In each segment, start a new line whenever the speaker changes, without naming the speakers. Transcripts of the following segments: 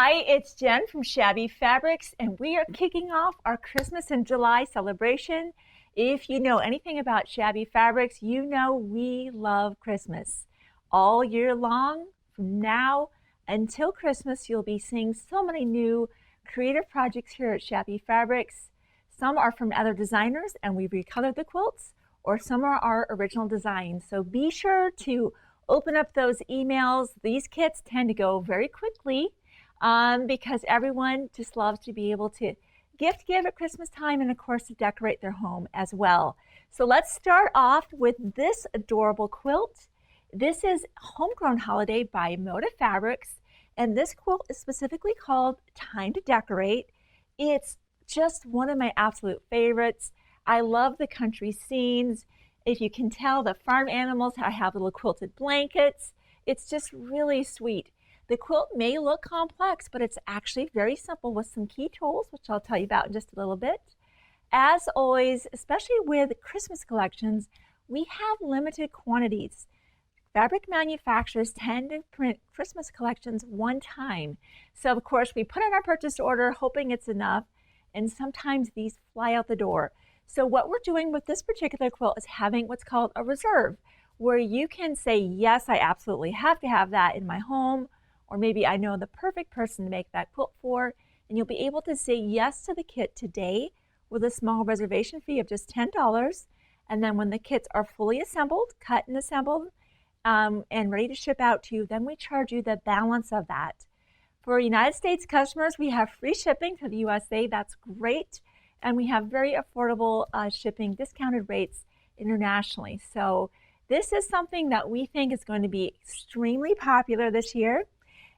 Hi, it's Jen from Shabby Fabrics, and we are kicking off our Christmas in July celebration. If you know anything about Shabby Fabrics, you know we love Christmas. All year long, from now until Christmas, you'll be seeing so many new creative projects here at Shabby Fabrics. Some are from other designers, and we recolored the quilts, or some are our original designs. So be sure to open up those emails. These kits tend to go very quickly. Because everyone just loves to be able to give at Christmas time, and of course to decorate their home as well. So let's start off with this adorable quilt. This is Homegrown Holiday by Moda Fabrics, and this quilt is specifically called Time to Decorate. It's just one of my absolute favorites. I love the country scenes. If you can tell, the farm animals, I have little quilted blankets. It's just really sweet. The quilt may look complex, but it's actually very simple with some key tools, which I'll tell you about in just a little bit. As always, especially with Christmas collections, we have limited quantities. Fabric manufacturers tend to print Christmas collections one time. So of course, we put in our purchase order hoping it's enough, and sometimes these fly out the door. So what we're doing with this particular quilt is having what's called a reserve, where you can say, yes, I absolutely have to have that in my home, or maybe I know the perfect person to make that quilt for, and you'll be able to say yes to the kit today with a small reservation fee of just $10. And then when the kits are fully assembled, cut and assembled, and ready to ship out to you, then we charge you the balance of that. For United States customers, we have free shipping to the USA. That's great. And we have very affordable shipping discounted rates internationally. So this is something that we think is going to be extremely popular this year.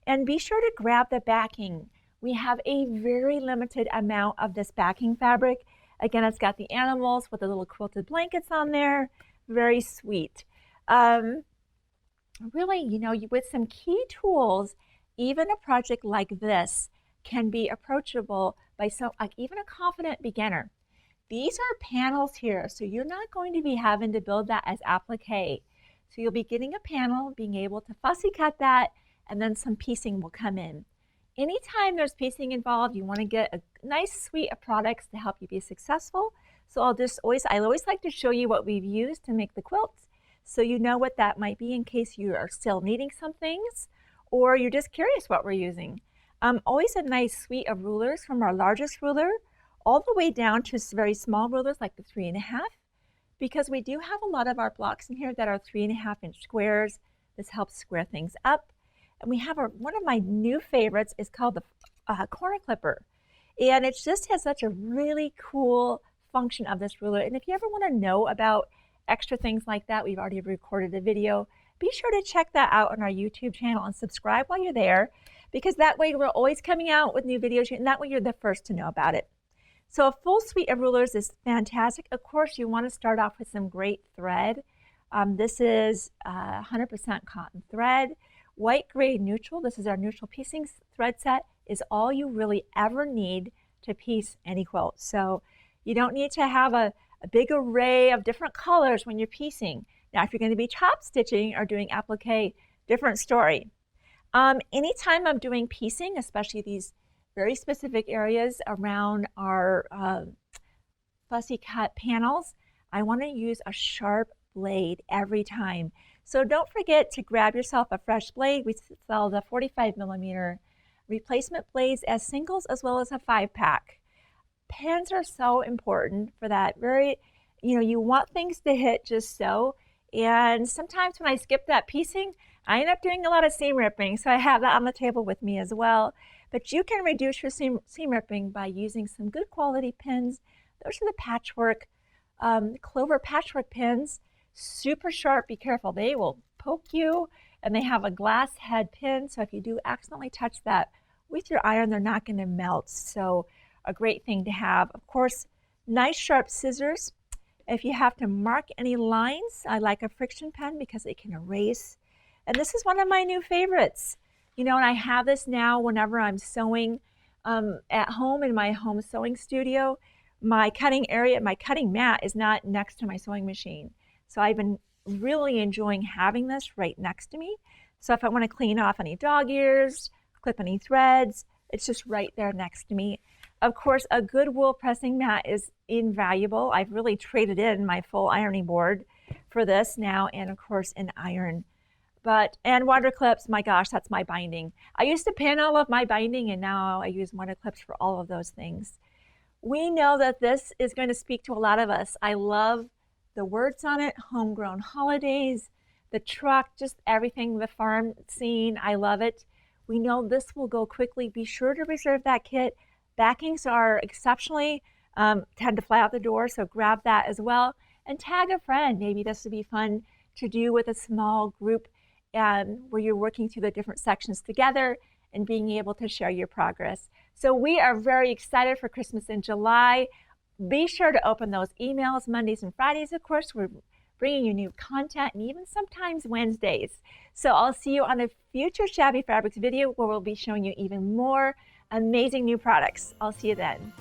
And be sure to grab the backing. We have a very limited amount of this backing fabric. Again, it's got the animals with the little quilted blankets on there. Very sweet. Really, you know, with some key tools, even a project like this can be approachable by even a confident beginner. These are panels here, so you're not going to be having to build that as applique. So you'll be getting a panel, being able to fussy cut that, and then some piecing will come in. Anytime there's piecing involved, you want to get a nice suite of products to help you be successful. So I always like to show you what we've used to make the quilts, so you know what that might be in case you are still needing some things, or you're just curious what we're using. Always a nice suite of rulers, from our largest ruler all the way down to very small rulers like the 3.5, because we do have a lot of our blocks in here that are 3.5-inch squares. This helps square things up. And we have one of my new favorites is called the corner clipper. And it just has such a really cool function of this ruler. And if you ever want to know about extra things like that, we've already recorded a video. Be sure to check that out on our YouTube channel and subscribe while you're there, because that way we're always coming out with new videos, and that way you're the first to know about it. So a full suite of rulers is fantastic. Of course, you want to start off with some great thread. This is 100% cotton thread. White, gray, neutral, this is our neutral piecing thread set, is all you really ever need to piece any quilt. So you don't need to have a big array of different colors when you're piecing. Now, if you're going to be chop stitching or doing applique, different story. Anytime I'm doing piecing, especially these very specific areas around our fussy cut panels, I want to use a sharp blade every time. So don't forget to grab yourself a fresh blade. We sell the 45mm replacement blades as singles as well as a 5-pack. Pens are so important for that. You want things to hit just so. And sometimes when I skip that piecing, I end up doing a lot of seam ripping. So I have that on the table with me as well. But you can reduce your seam ripping by using some good quality pins. Those are the patchwork, Clover patchwork pins. Super sharp, be careful, they will poke you, and they have a glass head pin, so if you do accidentally touch that with your iron, they're not going to melt. So a great thing to have. Of course, nice sharp scissors. If you have to mark any lines, I like a friction pen because it can erase. And this is one of my new favorites. You know, and I have this now whenever I'm sewing at home in my home sewing studio. My cutting area, my cutting mat is not next to my sewing machine. So I've been really enjoying having this right next to me. So if I want to clean off any dog ears, clip any threads, It's just right there next to me. Of course, a good wool pressing mat is invaluable. I've really traded in my full ironing board for this now, and of course an iron. And water clips, my gosh, that's my binding. I used to pin all of my binding, and now I use water clips for all of those things. We know that this is going to speak to a lot of us. I love the words on it, Homegrown Holidays, the truck, just everything, the farm scene, I love it. We know this will go quickly. Be sure to reserve that kit. Backings are exceptionally, tend to fly out the door, so grab that as well. And tag a friend. Maybe this would be fun to do with a small group where you're working through the different sections together and being able to share your progress. So we are very excited for Christmas in July. Be sure to open those emails Mondays and Fridays. Of course, we're bringing you new content, and even sometimes Wednesdays. So I'll see you on a future Shabby Fabrics video where we'll be showing you even more amazing new products. I'll see you then.